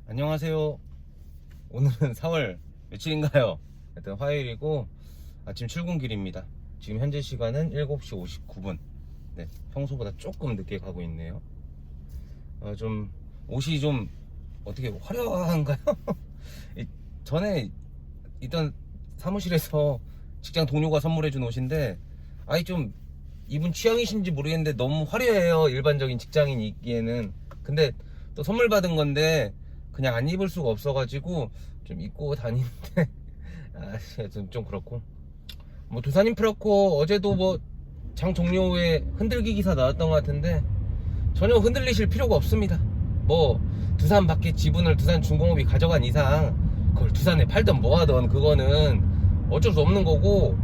안녕하세요. 오늘은 4월 며칠인가요? 하여튼 화요일이고 아침 출근길입니다. 지금 현재 시간은 7시 59분. 네, 평소보다 조금 늦게 가고 있네요. 좀 옷이 좀 어떻게 화려한가요? 전에 있던 사무실에서 직장 동료가 선물해준 옷인데 아니 좀 이분 취향이신지 모르겠는데 너무 화려해요. 일반적인 직장인이기에는. 근데 또 선물 받은 건데 그냥 안 입을 수가 없어가지고 좀 입고 다니는데 좀 그렇고, 뭐 두산 인프라코어 어제도 뭐 장 종료 후에 흔들기 기사 나왔던 것 같은데 전혀 흔들리실 필요가 없습니다. 뭐 두산 밖에 지분을 두산중공업이 가져간 이상 그걸 두산에 팔던 뭐하던 그거는 어쩔 수 없는 거고,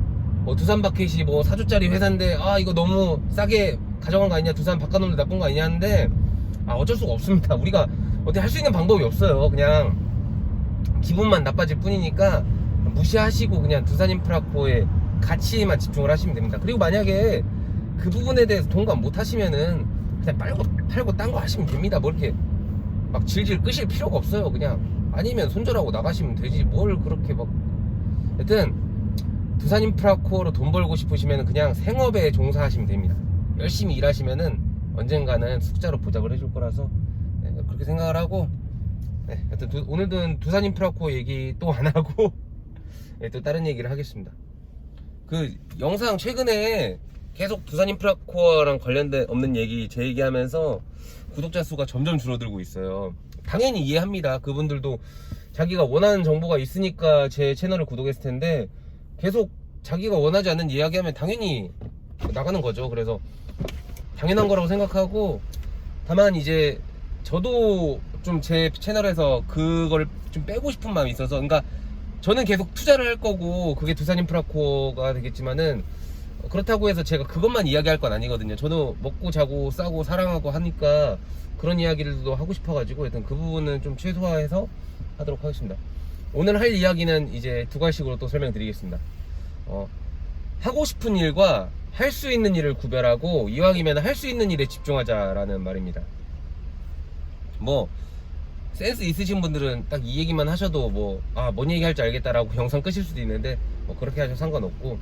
뭐 두산 바켓이 뭐 4조짜리 회사인데 이거 너무 싸게 가져간 거 아니냐, 두산 바꿔놓는 데 나쁜 거 아니냐 하는데 어쩔 수가 없습니다. 우리가 어떻게 할 수 있는 방법이 없어요. 그냥 기분만 나빠질 뿐이니까 무시하시고 그냥 두산 인프라코의 가치에만 집중을 하시면 됩니다. 그리고 만약에 그 부분에 대해서 동감 못 하시면은 그냥 팔고 딴 거 하시면 됩니다. 뭐 이렇게 막 질질 끄실 필요가 없어요. 그냥 아니면 손절하고 나가시면 되지 뭘 그렇게 막. 하여튼 두산 인프라코어로 돈 벌고 싶으시면 그냥 생업에 종사하시면 됩니다. 열심히 일하시면은 언젠가는 숫자로 보답을 해줄 거라서 그렇게 생각을 하고, 하여튼 오늘은 두산 인프라코어 얘기 또 안 하고 또 다른 얘기를 하겠습니다. 그 영상 최근에 계속 두산 인프라코어랑 관련된 없는 얘기 제 얘기하면서 구독자 수가 점점 줄어들고 있어요. 당연히 이해합니다. 그분들도 자기가 원하는 정보가 있으니까 제 채널을 구독했을 텐데 계속 자기가 원하지 않는 이야기하면 당연히 나가는 거죠. 그래서 당연한 거라고 생각하고, 다만 이제 저도 좀 제 채널에서 그걸 좀 빼고 싶은 마음이 있어서, 그러니까 저는 계속 투자를 할 거고 그게 두산 인프라코어가 되겠지만은 그렇다고 해서 제가 그것만 이야기할 건 아니거든요. 저도 먹고 자고 싸고 사랑하고 하니까 그런 이야기들도 하고 싶어가지고 일단 그 부분은 좀 최소화해서 하도록 하겠습니다. 오늘 할 이야기는 이제 두 가지식으로 또 설명드리겠습니다. 하고 싶은 일과 할 수 있는 일을 구별하고 이왕이면 할 수 있는 일에 집중하자라는 말입니다. 뭐 센스 있으신 분들은 딱 이 얘기만 하셔도 뭔 얘기 할지 알겠다라고 영상 끄실 수도 있는데 뭐 그렇게 하셔도 상관없고,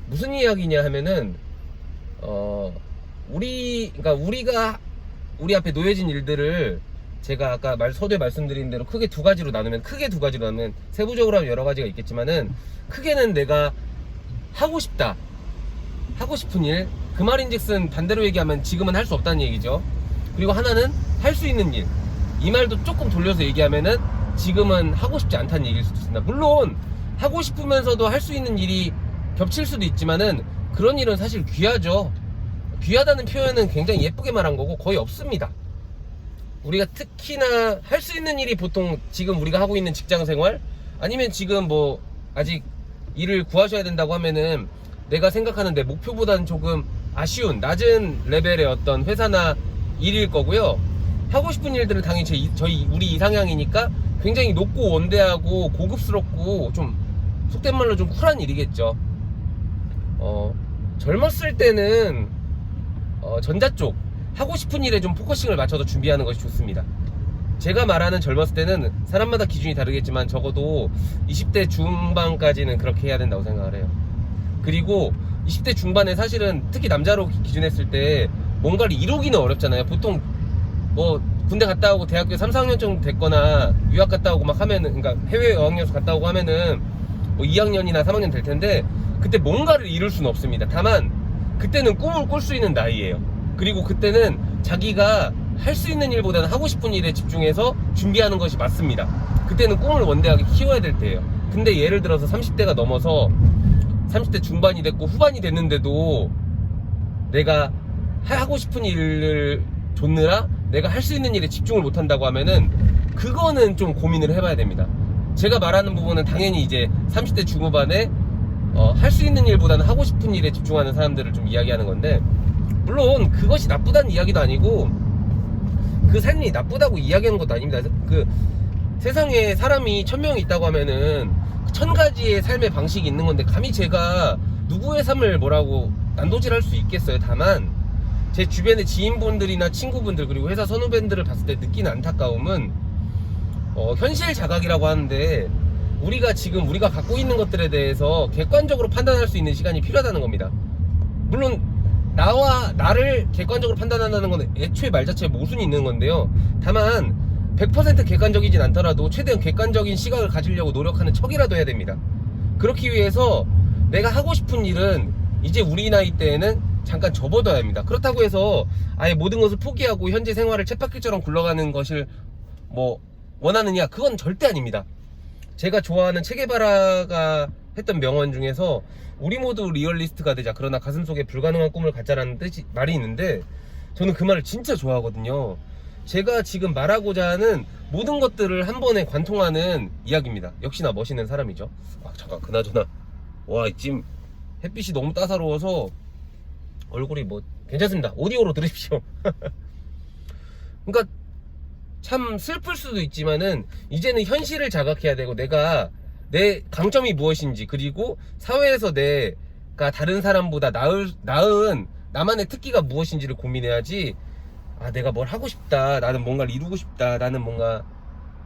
무슨 이야기냐 하면은 그러니까 우리가 우리 앞에 놓여진 일들을 제가 아까 서두에 말씀드린 대로 크게 두 가지로 나누면 세부적으로 하면 여러 가지가 있겠지만은 크게는 내가 하고 싶다, 하고 싶은 일, 그 말인즉슨 반대로 얘기하면 지금은 할 수 없다는 얘기죠. 그리고 하나는 할 수 있는 일, 이 말도 조금 돌려서 얘기하면은 지금은 하고 싶지 않다는 얘기일 수도 있습니다. 물론 하고 싶으면서도 할 수 있는 일이 겹칠 수도 있지만은 그런 일은 사실 귀하죠. 귀하다는 표현은 굉장히 예쁘게 말한 거고 거의 없습니다. 우리가 특히나 할 수 있는 일이 보통 지금 우리가 하고 있는 직장 생활, 아니면 지금 뭐 아직 일을 구하셔야 된다고 하면은 내가 생각하는 내 목표보다는 조금 아쉬운 낮은 레벨의 어떤 회사나 일일 거고요. 하고 싶은 일들은 당연히 우리 이상향이니까 굉장히 높고 원대하고 고급스럽고 좀 속된 말로 좀 쿨한 일이겠죠. 젊었을 때는 전자 쪽 하고 싶은 일에 좀 포커싱을 맞춰서 준비하는 것이 좋습니다. 제가 말하는 젊었을 때는 사람마다 기준이 다르겠지만 적어도 20대 중반까지는 그렇게 해야 된다고 생각을 해요. 그리고 20대 중반에 사실은 특히 남자로 기준했을 때 뭔가를 이루기는 어렵잖아요. 보통 뭐 군대 갔다 오고 대학교 3, 4학년 정도 됐거나 유학 갔다 오고 막 하면은, 그러니까 해외 어학연수 갔다 오고 하면은 뭐 2학년이나 3학년 될 텐데 그때 뭔가를 이룰 수는 없습니다. 다만 그때는 꿈을 꿀 수 있는 나이예요. 그리고 그때는 자기가 할 수 있는 일보다는 하고 싶은 일에 집중해서 준비하는 것이 맞습니다. 그때는 꿈을 원대하게 키워야 될 때예요. 근데 예를 들어서 30대가 넘어서 30대 중반이 됐고 후반이 됐는데도 내가 하고 싶은 일을 줬느라 내가 할 수 있는 일에 집중을 못한다고 하면은 그거는 좀 고민을 해봐야 됩니다. 제가 말하는 부분은 당연히 이제 30대 중후반에 할 수 있는 일보다는 하고 싶은 일에 집중하는 사람들을 좀 이야기하는 건데, 물론 그것이 나쁘다는 이야기도 아니고 그 삶이 나쁘다고 이야기하는 것도 아닙니다. 그 세상에 사람이 1000명이 있다고 하면은 1000가지의 삶의 방식이 있는 건데 감히 제가 누구의 삶을 뭐라고 난도질할 수 있겠어요. 다만 제 주변의 지인분들이나 친구분들 그리고 회사 선후배들을 봤을 때 느끼는 안타까움은 현실 자각이라고 하는데, 우리가 갖고 있는 것들에 대해서 객관적으로 판단할 수 있는 시간이 필요하다는 겁니다. 물론 나를 객관적으로 판단한다는 건 애초에 말 자체에 모순이 있는 건데요. 다만 100% 객관적이진 않더라도 최대한 객관적인 시각을 가지려고 노력하는 척이라도 해야 됩니다. 그렇기 위해서 내가 하고 싶은 일은 이제 우리 나이 때에는 잠깐 접어둬야 합니다. 그렇다고 해서 아예 모든 것을 포기하고 현재 생활을 쳇바퀴처럼 굴러가는 것을 원하느냐? 그건 절대 아닙니다. 제가 좋아하는 체게바라가 했던 명언 중에서 우리 모두 리얼리스트가 되자, 그러나 가슴속에 불가능한 꿈을 갖자라는 말이 있는데, 저는 그 말을 진짜 좋아하거든요. 제가 지금 말하고자 하는 모든 것들을 한 번에 관통하는 이야기입니다. 역시나 멋있는 사람이죠. 잠깐, 그나저나 지금 햇빛이 너무 따사로워서 얼굴이 괜찮습니다. 오디오로 들으십시오. 그러니까 참 슬플 수도 있지만은 이제는 현실을 자각해야 되고, 내가 내 강점이 무엇인지, 그리고 사회에서 내가 다른 사람보다 나은 나만의 특기가 무엇인지를 고민해야지, 내가 뭘 하고 싶다, 나는 뭔가를 이루고 싶다, 나는 뭔가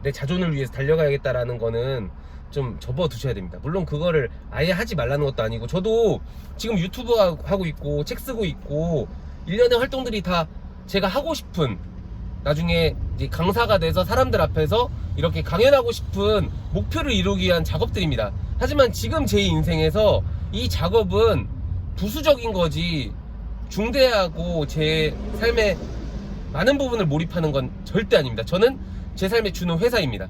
내 자존을 위해서 달려가야겠다라는 거는 좀 접어두셔야 됩니다. 물론 그거를 아예 하지 말라는 것도 아니고, 저도 지금 유튜브 하고 있고 책 쓰고 있고 일련의 활동들이 다 제가 하고 싶은, 나중에 이제 강사가 돼서 사람들 앞에서 이렇게 강연하고 싶은 목표를 이루기 위한 작업들입니다. 하지만 지금 제 인생에서 이 작업은 부수적인 거지, 중대하고 제 삶의 많은 부분을 몰입하는 건 절대 아닙니다. 저는 제 삶에 주는 회사입니다.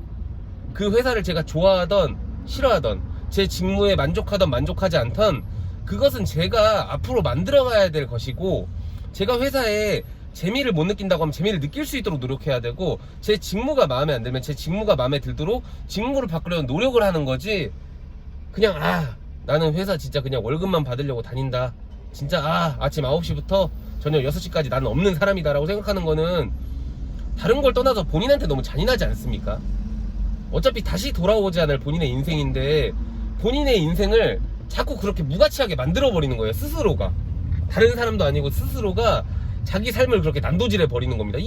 그 회사를 제가 좋아하던 싫어하던, 제 직무에 만족하던 만족하지 않던, 그것은 제가 앞으로 만들어가야 될 것이고, 제가 회사에 재미를 못 느낀다고 하면 재미를 느낄 수 있도록 노력해야 되고, 제 직무가 마음에 안 들면 제 직무가 마음에 들도록 직무를 바꾸려는 노력을 하는 거지, 그냥 나는 회사 진짜 그냥 월급만 받으려고 다닌다, 진짜 아침 9시부터 저녁 6시까지 나는 없는 사람이다 라고 생각하는 거는 다른 걸 떠나서 본인한테 너무 잔인하지 않습니까? 어차피 다시 돌아오지 않을 본인의 인생인데, 본인의 인생을 자꾸 그렇게 무가치하게 만들어버리는 거예요. 스스로가. 다른 사람도 아니고 스스로가 자기 삶을 그렇게 난도질해 버리는 겁니다.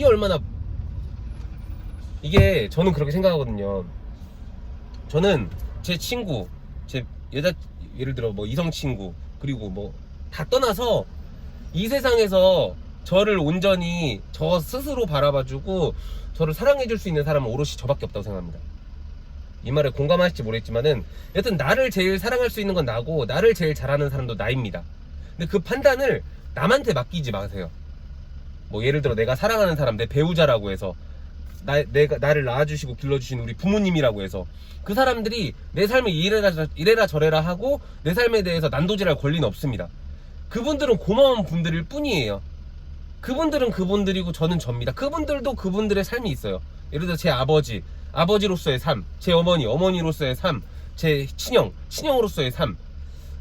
이게 저는 그렇게 생각하거든요. 저는 제 친구, 제 예를 들어 이성 친구, 그리고 다 떠나서 이 세상에서 저를 온전히 저 스스로 바라봐주고 저를 사랑해줄 수 있는 사람은 오롯이 저밖에 없다고 생각합니다. 이 말에 공감하실지 모르겠지만은, 여튼 나를 제일 사랑할 수 있는 건 나고, 나를 제일 잘하는 사람도 나입니다. 근데 그 판단을 남한테 맡기지 마세요. 예를 들어 내가 사랑하는 사람, 내 배우자라고 해서, 나를 낳아주시고 길러주신 우리 부모님이라고 해서 그 사람들이 내 삶을 이래라 저래라 하고 내 삶에 대해서 난도질할 권리는 없습니다. 그분들은 고마운 분들일 뿐이에요. 그분들은 그분들이고 저는 접니다. 그분들도 그분들의 삶이 있어요. 예를 들어 제 아버지로서의 삶, 제 어머니로서의 삶, 제 친형으로서의 삶,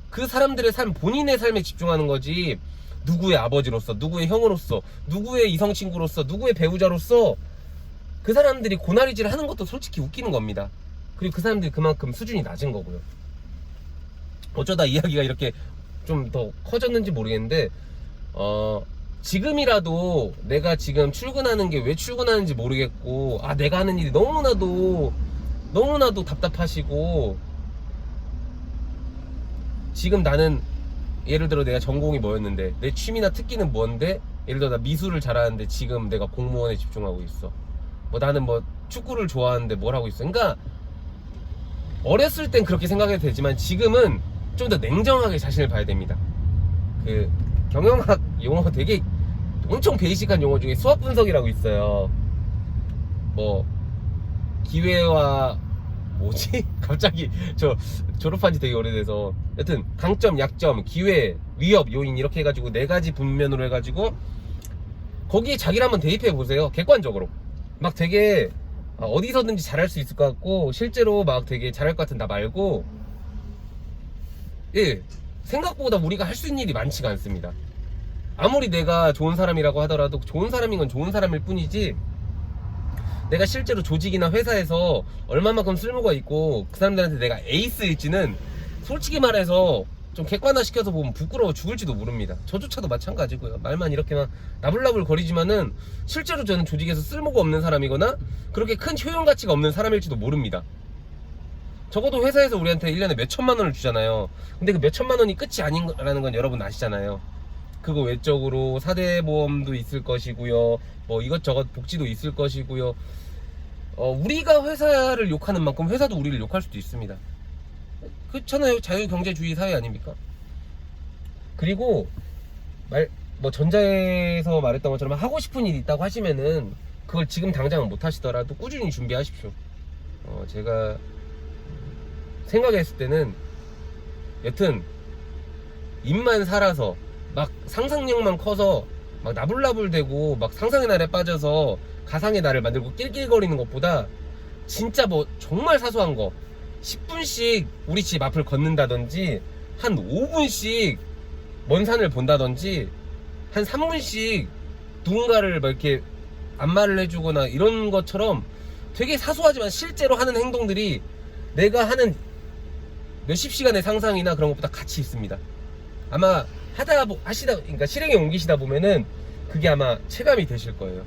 그 사람들의 삶, 본인의 삶에 집중하는 거지, 누구의 아버지로서, 누구의 형으로서, 누구의 이성친구로서, 누구의 배우자로서 그 사람들이 고나리질을 하는 것도 솔직히 웃기는 겁니다. 그리고 그 사람들이 그만큼 수준이 낮은 거고요. 어쩌다 이야기가 이렇게 좀 더 커졌는지 모르겠는데, 지금이라도 내가 지금 출근하는 게 왜 출근하는지 모르겠고, 내가 하는 일이 너무나도 답답하시고, 지금 나는 예를 들어 내가 전공이 뭐였는데, 내 취미나 특기는 뭔데, 예를 들어 나 미술을 잘하는데 지금 내가 공무원에 집중하고 있어. 나는 축구를 좋아하는데 뭘 하고 있어. 그러니까 어렸을 땐 그렇게 생각해도 되지만 지금은 좀 더 냉정하게 자신을 봐야 됩니다. 그 경영학 용어 되게 엄청 베이직한 용어 중에 수학 분석이라고 있어요. 기회와 갑자기 저 졸업한 지 되게 오래돼서, 여튼 강점, 약점, 기회, 위협, 요인 이렇게 해가지고 4가지 분면으로 해가지고 거기에 자기를 한번 대입해 보세요. 객관적으로 막 되게 어디서든지 잘할 수 있을 것 같고, 실제로 막 되게 잘할 것 같은 나 말고, 생각보다 우리가 할 수 있는 일이 많지가 않습니다. 아무리 내가 좋은 사람이라고 하더라도 좋은 사람인 건 좋은 사람일 뿐이지, 내가 실제로 조직이나 회사에서 얼마만큼 쓸모가 있고 그 사람들한테 내가 에이스일지는 솔직히 말해서 좀 객관화시켜서 보면 부끄러워 죽을지도 모릅니다. 저조차도 마찬가지고요. 말만 이렇게만 나불나불 거리지만은 실제로 저는 조직에서 쓸모가 없는 사람이거나 그렇게 큰 효용 가치가 없는 사람일지도 모릅니다. 적어도 회사에서 우리한테 1년에 몇 천만 원을 주잖아요. 근데 그 몇 천만 원이 끝이 아니라는 건 여러분 아시잖아요. 그거 외적으로 4대 보험도 있을 것이고요. 뭐 이것저것 복지도 있을 것이고요. 우리가 회사를 욕하는 만큼 회사도 우리를 욕할 수도 있습니다. 그렇잖아요. 자유경제주의 사회 아닙니까? 그리고 뭐 전자에서 말했던 것처럼 하고 싶은 일이 있다고 하시면은 그걸 지금 당장은 못 하시더라도 꾸준히 준비하십시오. 제가 생각했을 때는 여튼 입만 살아서 막 상상력만 커서 막 나불나불대고 막 상상의 날에 빠져서 가상의 날을 만들고 낄낄거리는 것보다 진짜 뭐 정말 사소한 거 10분씩 우리 집 앞을 걷는다든지 한 5분씩 먼 산을 본다든지 한 3분씩 누군가를 막 이렇게 안마를 해주거나 이런 것처럼 되게 사소하지만 실제로 하는 행동들이 내가 하는 몇십 시간의 상상이나 그런 것보다 가치 있습니다. 아마 그러니까 실행에 옮기시다 보면은 그게 아마 체감이 되실 거예요.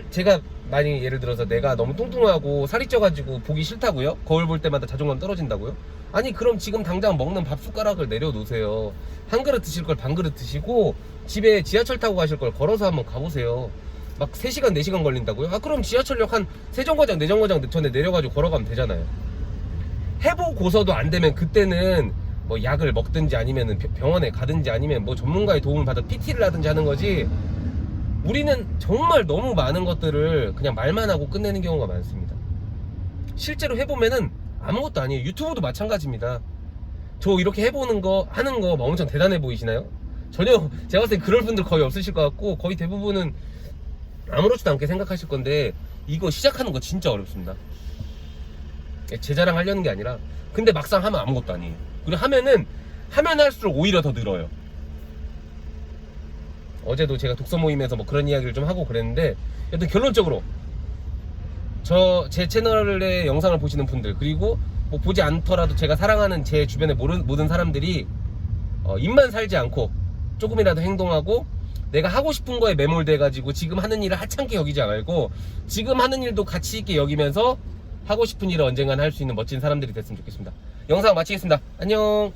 제가 많이 예를 들어서 내가 너무 뚱뚱하고 살이 쪄가지고 보기 싫다고요? 거울 볼 때마다 자존감 떨어진다고요? 아니 그럼 지금 당장 먹는 밥 숟가락을 내려놓으세요. 한 그릇 드실 걸 반 그릇 드시고 집에 지하철 타고 가실 걸 걸어서 한번 가보세요. 막 3시간 4시간 걸린다고요? 그럼 지하철역 한 세정거장 내정거장 전에 내려가지고 걸어가면 되잖아요. 해보고서도 안 되면 그때는 뭐 약을 먹든지 아니면 병원에 가든지 아니면 뭐 전문가의 도움을 받아 PT를 하든지 하는 거지. 우리는 정말 너무 많은 것들을 그냥 말만 하고 끝내는 경우가 많습니다. 실제로 해보면은 아무것도 아니에요. 유튜브도 마찬가지입니다. 저 이렇게 해보는 거 하는 거 엄청 대단해 보이시나요? 전혀 제가 봤을 때 그럴 분들 거의 없으실 것 같고 거의 대부분은 아무렇지도 않게 생각하실 건데 이거 시작하는 거 진짜 어렵습니다. 제 자랑 하려는 게 아니라 근데 막상 하면 아무것도 아니에요. 그리고 하면 할수록 오히려 더 늘어요. 어제도 제가 독서 모임에서 뭐 그런 이야기를 좀 하고 그랬는데 여튼 결론적으로 제 채널의 영상을 보시는 분들 그리고 뭐 보지 않더라도 제가 사랑하는 제 주변의 모든 사람들이 입만 살지 않고 조금이라도 행동하고 내가 하고 싶은 거에 매몰돼 가지고 지금 하는 일을 하찮게 여기지 말고 지금 하는 일도 가치 있게 여기면서 하고 싶은 일을 언젠간 할 수 있는 멋진 사람들이 됐으면 좋겠습니다. 영상 마치겠습니다. 안녕.